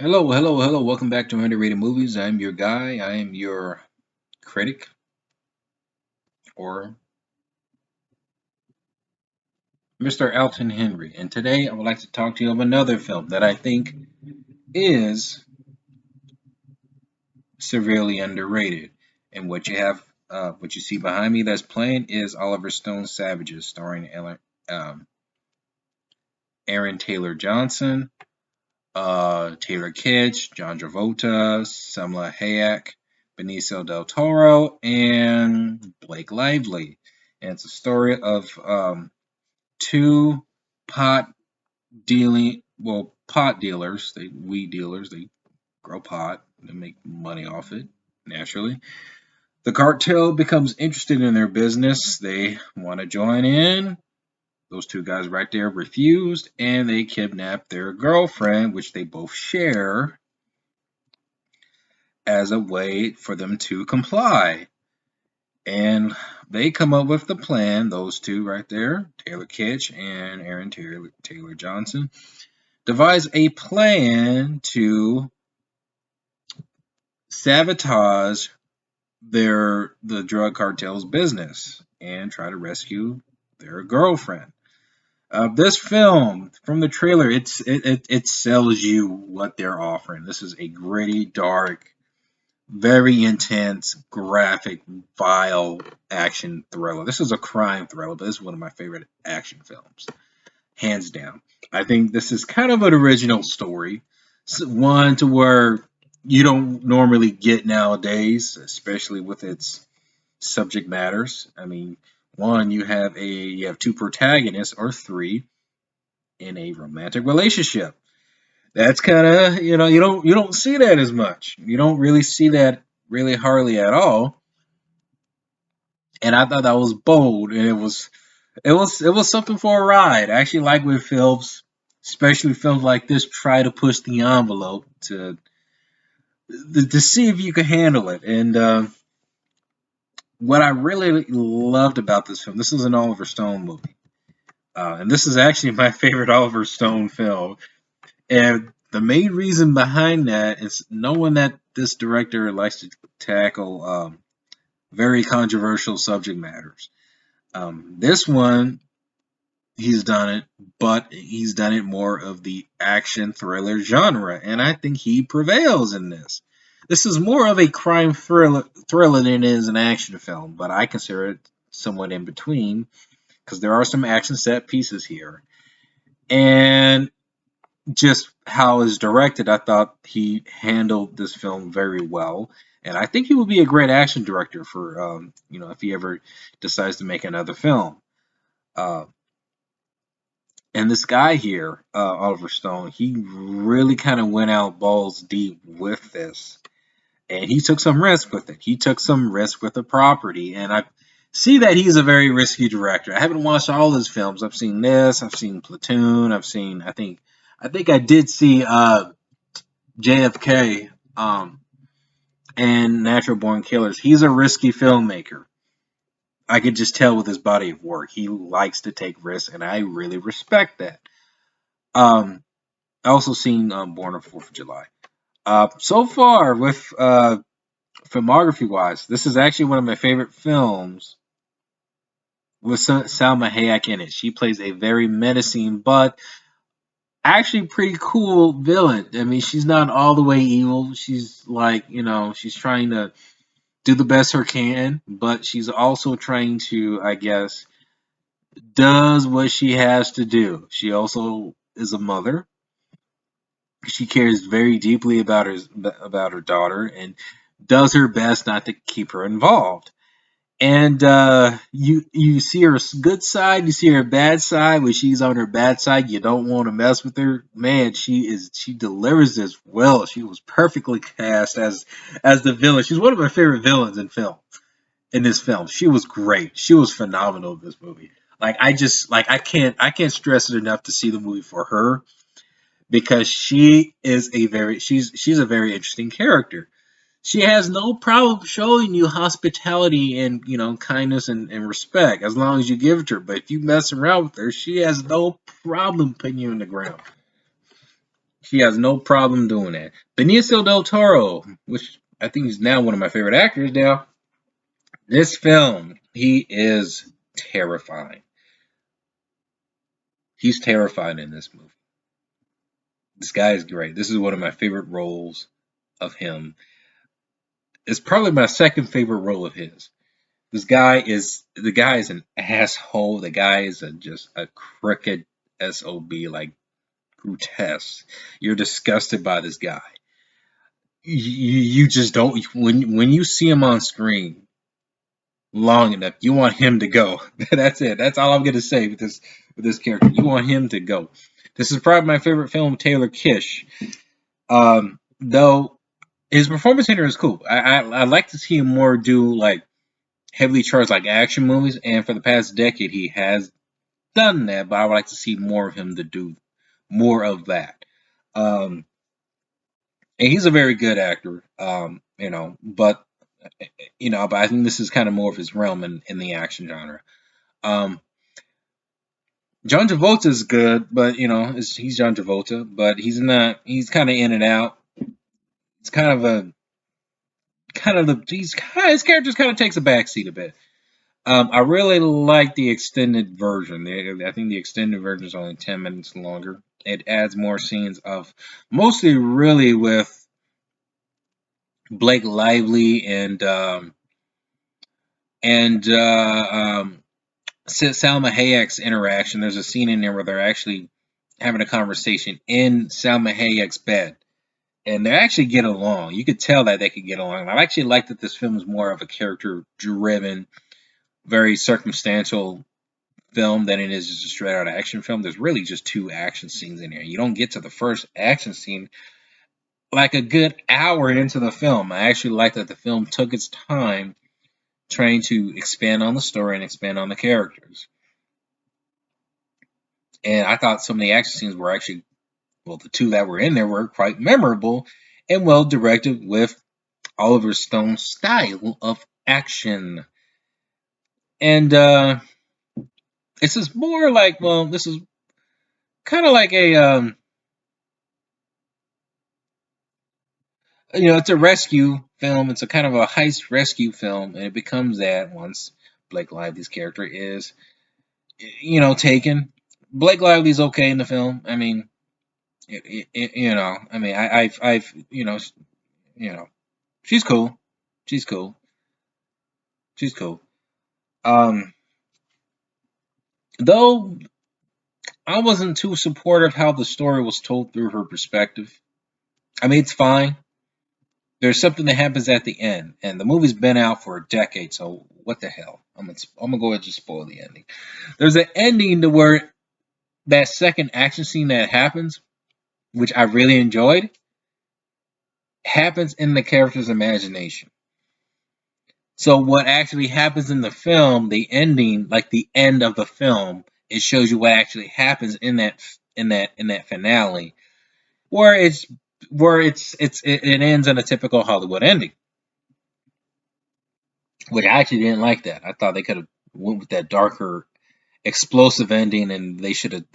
Hello, hello, hello. Welcome back to Underrated Movies. I'm your guy. I am your critic, or Mr. Elton Henry. And today I would like to talk to you of another film that I think is severely underrated. And what you see behind me that's playing is Oliver Stone's Savages, starring Aaron Taylor Johnson, Taylor Kitsch, John Travolta, Selma Hayek, Benicio del Toro, and Blake Lively. And it's a story of two pot pot dealers, weed dealers. They grow pot and make money off it naturally. The cartel becomes interested in their business. They want to join in. Those two guys right there refused, and they kidnapped their girlfriend, which they both share, as a way for them to comply. And they come up with the plan, those two right there, Taylor Kitsch and Aaron Taylor Johnson, devise a plan to sabotage the drug cartel's business and try to rescue their girlfriend. This film, from the trailer, it sells you what they're offering. This is a gritty, dark, very intense, graphic, vile action thriller. This is a crime thriller, but this is one of my favorite action films, hands down. I think this is kind of an original story, one to where you don't normally get nowadays, especially with its subject matters. I mean, one, you have two protagonists or three in a romantic relationship. That's kind of, you don't see that as much. You don't really see that really hardly at all. And I thought that was bold, and it was something for a ride. I actually like when films, especially films like this, try to push the envelope to see if you can handle it. And what I really loved about this film, this is an Oliver Stone movie, and this is actually my favorite Oliver Stone film. And the main reason behind that is knowing that this director likes to tackle very controversial subject matters. This one, he's done it, but he's done it more of the action thriller genre, and I think he prevails in this. This is more of a crime thriller than it is an action film, but I consider it somewhat in between because there are some action set pieces here. And just how it's directed, I thought he handled this film very well. And I think he would be a great action director for, if he ever decides to make another film. Uh, and this guy here, Oliver Stone, he really kind of went out balls deep with this. And he took some risk with it. He took some risk with the property. And I see that he's a very risky director. I haven't watched all his films. I've seen this. I've seen Platoon. I think I did see JFK and Natural Born Killers. He's a risky filmmaker. I could just tell with his body of work. He likes to take risks, and I really respect that. I also seen Born on 4th of July. So far, with filmography wise, this is actually one of my favorite films with Salma Hayek in it. She plays a very menacing but actually pretty cool villain. I mean, she's not all the way evil. She's like, she's trying to do the best her can, but she's also trying to, I guess, does what she has to do. She also is a mother. She cares very deeply about her daughter and does her best not to keep her involved. And you see her good side, you see her bad side. When she's on her bad side, you don't want to mess with her. Man, she delivers this well. She was perfectly cast as the villain. She's one of my favorite villains in this film. She was great. She was phenomenal in this movie. Like I can't stress it enough to see the movie for her because she's a very interesting character. She has no problem showing you hospitality and kindness and respect as long as you give it to her. But if you mess around with her, she has no problem putting you in the ground. She has no problem doing that. Benicio del Toro, which I think is now one of my favorite actors now. This film, he is terrifying. He's terrified in this movie. This guy is great. This is one of my favorite roles of him. It's probably my second favorite role of his. The guy is an asshole. The guy is just a crooked SOB, like grotesque. You're disgusted by this guy. You just don't when you see him on screen long enough, you want him to go. That's it. That's all I'm gonna say with this character. You want him to go. This is probably my favorite film, Taylor Kitsch. Though his performance in here is cool. I like to see him more do like heavily charged like action movies, and for the past decade he has done that. But I would like to see more of him to do more of that. And he's a very good actor, but but I think this is kind of more of his realm in the action genre. Um, John Travolta is good, but he's John Travolta, but he's not. He's kind of in and out. It's his character kind of takes a backseat a bit. I really like the extended version. I think the extended version is only 10 minutes longer. It adds more scenes of mostly really with Blake Lively and Salma Hayek's interaction. There's a scene in there where they're actually having a conversation in Salma Hayek's bed, and they actually get along. You could tell that they could get along. I actually like that this film is more of a character-driven, very circumstantial film than it is just a straight-out action film. There's really just two action scenes in here. You don't get to the first action scene like a good hour into the film. I actually like that the film took its time trying to expand on the story and expand on the characters. And I thought some of the action scenes were actually, well, the two that were in there were quite memorable and well directed with Oliver Stone's style of action. And this is more like, well, this is kind of like it's a rescue film. It's a kind of a heist rescue film, and it becomes that once Blake Lively's character is, taken. Blake Lively's okay in the film. I mean, she's cool. She's cool. She's cool. Though I wasn't too supportive how the story was told through her perspective. I mean, it's fine. There's something that happens at the end, and the movie's been out for a decade, so what the hell? I'm gonna go ahead and just spoil the ending. There's an ending to where that second action scene that happens, which I really enjoyed, happens in the character's imagination. So what actually happens in the film, the ending, like the end of the film, it shows you what actually happens in that finale, where it ends in a typical Hollywood ending. Which I actually didn't like that. I thought they could have went with that darker, explosive ending, and they should have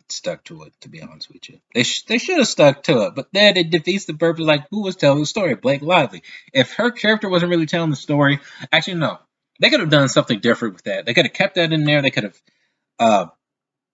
stuck to it. To be honest with you, they should have stuck to it. But then it defeats the purpose. Like, who was telling the story? Blake Lively. If her character wasn't really telling the story, actually no, they could have done something different with that. They could have kept that in there. They could have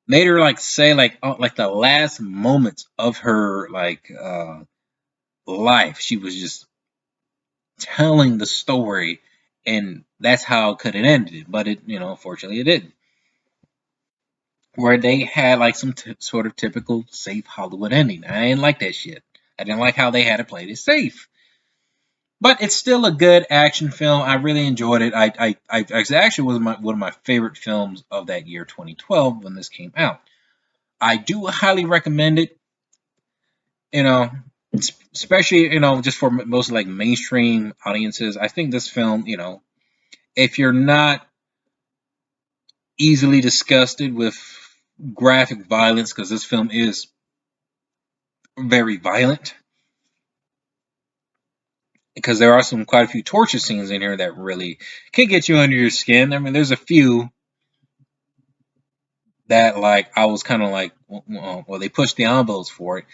made her like say like the last moments of her life. She was just telling the story, and that's how could it ended. But it, unfortunately, it didn't. Where they had like some sort of typical safe Hollywood ending. I didn't like that shit. I didn't like how they had it played it safe. But it's still a good action film. I really enjoyed it. I actually was one of my favorite films of that year, 2012, when this came out. I do highly recommend it. Especially just for most like mainstream audiences. I think this film, if you're not easily disgusted with graphic violence, because this film is very violent, because there are quite a few torture scenes in here that really can get you under your skin. I mean, there's a few that like I was kind of like, well, they pushed the envelopes for it.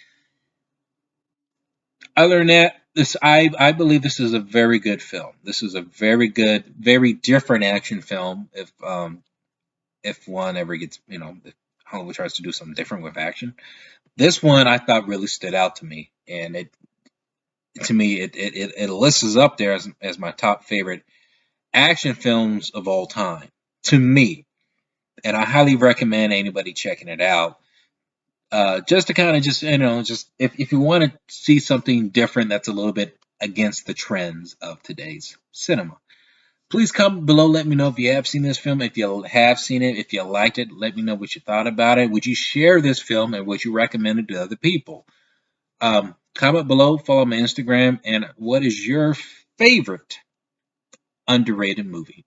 Other than that, I believe this is a very good film. This is a very good, very different action film. If one ever gets, if Hollywood tries to do something different with action, this one I thought really stood out to me, and it lists up there as my top favorite action films of all time to me, and I highly recommend anybody checking it out. Just to kind of just if you want to see something different that's a little bit against the trends of today's cinema. Please comment below. Let me know if you have seen this film. If you have seen it, if you liked it, let me know what you thought about it. Would you share this film and would you recommend it to other people? Comment below. Follow my Instagram. And what is your favorite underrated movie?